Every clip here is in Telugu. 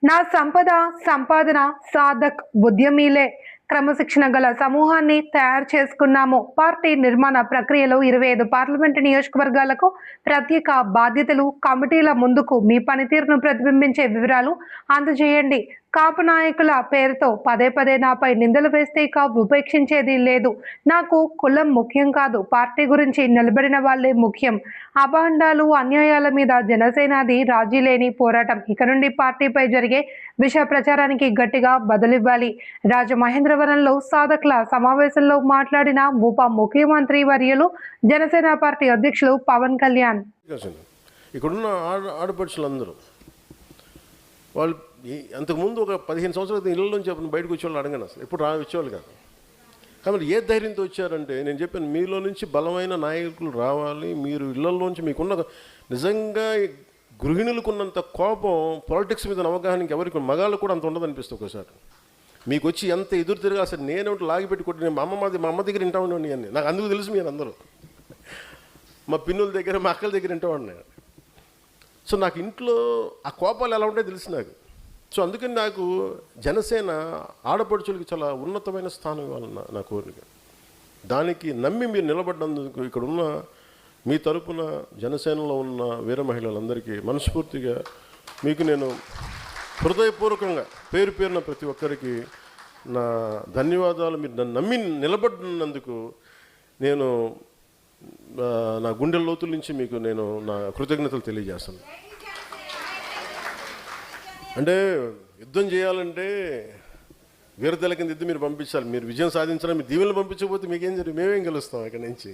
నా సంపద, సంపాదన సాధక్ ఉద్యమీలే క్రమశిక్షణ గల సమూహాన్ని తయారు చేసుకున్నాము. పార్టీ నిర్మాణ ప్రక్రియలో 25 పార్లమెంటు నియోజకవర్గాలకు ప్రత్యేక బాధ్యతలు, కమిటీల ముందుకు మీ పనితీరును ప్రతిబింబించే వివరాలు అందజేయండి. కాపు నాయకుల పేరుతో పదే పదే నాపై నిందలు వేస్తే ఇక ఉపేక్షించేది లేదు. నాకు కులం ముఖ్యం కాదు, పార్టీ గురించి నిలబడిన వాళ్లే ముఖ్యం. అభాండాలు, అన్యాయాల మీద జనసేనది రాజీ లేని పోరాటం. ఇక నుండి పార్టీపై జరిగే విష ప్రచారానికి గట్టిగా బదులివ్వాలి. రాజమహేంద్రవరంలో సాధకుల సమావేశంలో మాట్లాడిన ఉప ముఖ్యమంత్రి వర్యులు, జనసేన పార్టీ అధ్యక్షులు పవన్ కళ్యాణ్. ఇక్కడున్న ఆడపడుచులందరూ వాళ్ళు అంతకుముందు ఒక 15 సంవత్సరాల ఇళ్ళ నుంచి బయటకు వచ్చేవాళ్ళు అడగను, అసలు ఎప్పుడు వచ్చేవాళ్ళు కాదు. కాబట్టి ఏ ధైర్యంతో వచ్చారంటే, నేను చెప్పాను, మీలో నుంచి బలమైన నాయకులు రావాలి. మీరు ఇళ్లలోంచి మీకున్న నిజంగా గృహిణులకున్నంత కోపం పాలిటిక్స్ మీద అవగాహనకి ఎవరికి మగాళ్ళు కూడా అంత ఉండదు అనిపిస్తుంది ఒకసారి. మీకు వచ్చి ఎంత ఎదురు తిరిగి అసలు నేనేమిటి లాగిపెట్టి కొట్టి నేను మా అమ్మ దగ్గర వింటా ఉండండి అని నాకు అందుకు తెలుసు. మీరు అందరూ మా పిన్నుల దగ్గర, మా అక్కల దగ్గర వింటా ఉన్నాను. సో నాకు ఇంట్లో ఆ కోపాలు ఎలా ఉంటాయో తెలుసు నాకు. సో అందుకని నాకు జనసేన ఆడపడుచులకి చాలా ఉన్నతమైన స్థానం ఇవ్వాలన్న నా కోరిక. దానికి నమ్మి మీరు నిలబడినందుకు ఇక్కడున్న మీ తరపున జనసేనలో ఉన్న వీర మహిళలందరికీ మనస్ఫూర్తిగా మీకు నేను హృదయపూర్వకంగా పేరు పేరున ప్రతి ఒక్కరికి నా ధన్యవాదాలు. మీరు నన్ను నమ్మి నిలబడినందుకు నేను నా గుండె లోతుల నుంచి మీకు నేను నా కృతజ్ఞతలు తెలియజేస్తాను. అంటే యుద్ధం చేయాలంటే వీరతెల కింద యుద్ధం మీరు పంపించాలి. మీరు విజయం సాధించాలి. మీరు దీవెనలు పంపించకపోతే మీకేం జరిగింది? మేమేం గెలుస్తాం ఇక్కడి నుంచి.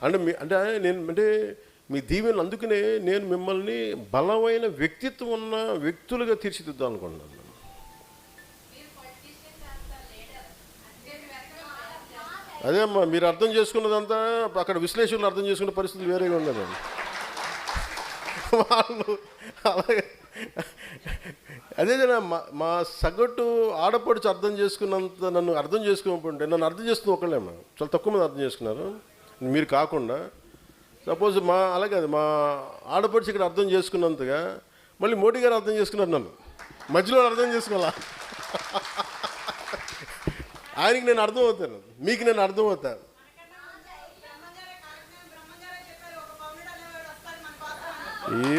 అంటే మీ దీవెనలు, అందుకనే నేను మిమ్మల్ని బలమైన వ్యక్తిత్వం ఉన్న వ్యక్తులుగా తీర్చిదిద్దాం అనుకుంటున్నాను. అదే అమ్మా, మీరు అర్థం చేసుకున్నదంతా అక్కడ విశ్లేషకులు అర్థం చేసుకునే పరిస్థితులు వేరేగా ఉండదండి. వాళ్ళు అలాగే అదే మా సగటు ఆడపడుచు అర్థం చేసుకున్నంత నన్ను అర్థం చేసుకోకుంటే, నన్ను అర్థం చేసుకుని ఒకళ్ళేమ్మా చాలా తక్కువ మంది అర్థం చేసుకున్నారు, మీరు కాకుండా. సపోజ్ అలాగే అది మా ఆడపడుచు ఇక్కడ అర్థం చేసుకున్నంతగా మళ్ళీ మోడీ గారు అర్థం చేసుకున్నారు. నన్ను మధ్యలో అర్థం చేసుకోవాలా? ఆయనకి నేను అర్థం అవుతాను, మీకు నేను అర్థం అవుతాను.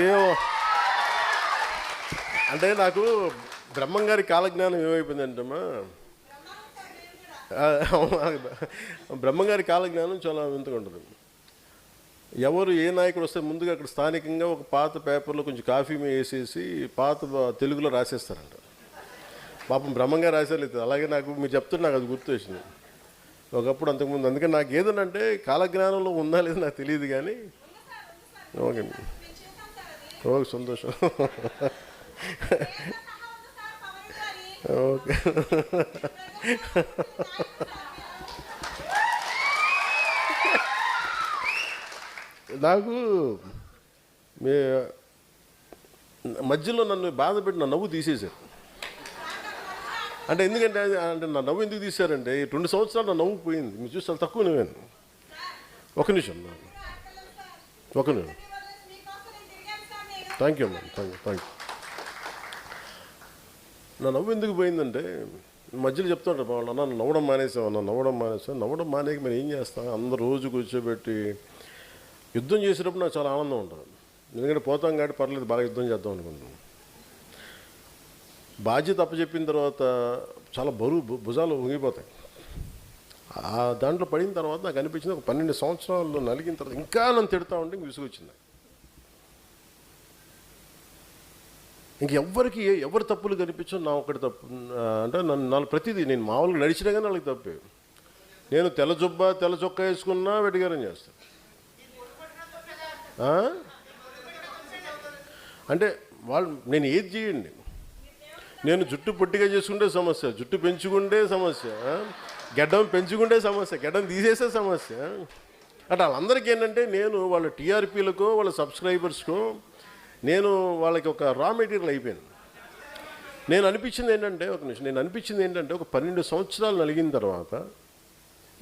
ఏమో అంటే నాకు బ్రహ్మంగారి కాలజ్ఞానం ఏమైపోయిందంటమ్మా, బ్రహ్మంగారి కాలజ్ఞానం చాలా వింతగా ఉంటుంది. ఎవరు ఏ నాయకుడు వస్తే ముందుగా అక్కడ స్థానికంగా ఒక పాత పేపర్లో కొంచెం కాఫీ వేసేసి పాత తెలుగులో రాసేస్తారంట. పాపం బ్రహ్మంగారు రాసేలేదు. అలాగే నాకు మీరు చెప్తుంటే నాకు అది గుర్తు వచ్చింది ఒకప్పుడు అంతకుముందు. అందుకని నాకు ఏదనంటే కాలజ్ఞానంలో ఉందా లేదా నాకు తెలియదు కానీ ఓకే ఓకే సంతోషం. ఓకే నాకు మధ్యలో నన్ను బాధ పెట్టి నా నవ్వు తీసేశారు. అంటే ఎందుకంటే నా నవ్వు ఎందుకు తీశారంటే 2 సంవత్సరాలు నా నవ్వు పోయింది. మీరు చూస్తే చాలా తక్కువ నవ్వాను. ఒక నిమిషం థ్యాంక్ యూ అమ్మా, థ్యాంక్ యూ. నా నవ్వు ఎందుకు పోయిందంటే మధ్యలో చెప్తుంటారు వాళ్ళు, అన్న నవ్వడం మానేసావు, నవ్వడం మానేకి మేము ఏం చేస్తాం? అందరు రోజు కూర్చోబెట్టి యుద్ధం చేసేటప్పుడు నాకు చాలా ఆనందం ఉంటుంది. ఎందుకంటే పోతాం కాబట్టి పర్లేదు, బాగా యుద్ధం చేద్దాం అనుకుంటున్నాం. బాధ్యత అప్పచెప్పిన తర్వాత చాలా బరువు భుజాలు వంగిపోతాయి. దాంట్లో పడిన తర్వాత నాకు అనిపించింది, ఒక 12 సంవత్సరాల్లో నలిగిన తర్వాత ఇంకా నన్ను తిడతా ఉంటే ఇంక విసుగొచ్చింది. ఇంకెవ్వరికి ఎవరు తప్పులు కనిపించో నా ఒకటి తప్పు అంటే నన్ను ప్రతిదీ నేను మామూలుగా నడిచినా కానీ వాళ్ళకి తప్పే. నేను తెల్ల చొక్కా వేసుకున్నా వెటిగారం చేస్తాను. అంటే వాళ్ళు నేను ఏది చేయండి, నేను జుట్టు పొట్టిగా చేసుకుంటే సమస్య, జుట్టు పెంచుకుంటే సమస్య, గడ్డం పెంచుకుంటే సమస్య, గడ్డం తీసేసే సమస్య. అంటే వాళ్ళందరికీ ఏంటంటే నేను వాళ్ళ టీఆర్పీలకో వాళ్ళ సబ్స్క్రైబర్స్కో నేను వాళ్ళకి ఒక రా మెటీరియల్ అయిపోయాను. నేను అనిపించింది ఏంటంటే ఒక 12 సంవత్సరాలు నలిగిన తర్వాత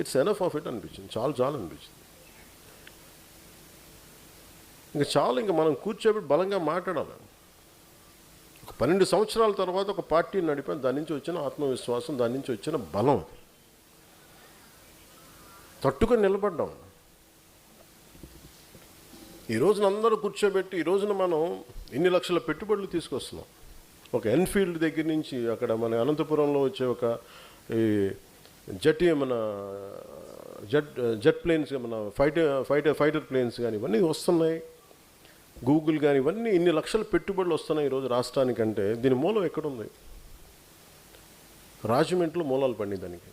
ఇట్స్ ఎనఫ్ ఆఫ్ ఇట్ అనిపించింది. చాలు అనిపించింది. ఇంకా చాలు, ఇంకా మనం కూర్చోబెట్టి బలంగా మాట్లాడాలి. 12 సంవత్సరాల తర్వాత ఒక పార్టీని నడిపాను. దాని నుంచి వచ్చిన ఆత్మవిశ్వాసం, దాని నుంచి వచ్చిన బలం, అది తట్టుకొని నిలబడ్డాం. ఈ రోజున అందరూ కూర్చోబెట్టి ఈ రోజున మనం ఇన్ని లక్షల పెట్టుబడులు తీసుకొస్తున్నాం. ఒక ఎన్ఫీల్డ్ దగ్గర నుంచి అక్కడ మన అనంతపురంలో వచ్చే ఒక ఈ మన జెట్ ప్లేన్స్, మన ఫైటర్ ప్లేన్స్ కానీ ఇవన్నీ వస్తున్నాయి. గూగుల్ కానీ ఇవన్నీ ఇన్ని లక్షల పెట్టుబడులు వస్తున్నాయి ఈరోజు రాష్ట్రానికంటే దీని మూలం ఎక్కడుంది? రాజమండ్రిలో మూలాలు పడింది దానికి.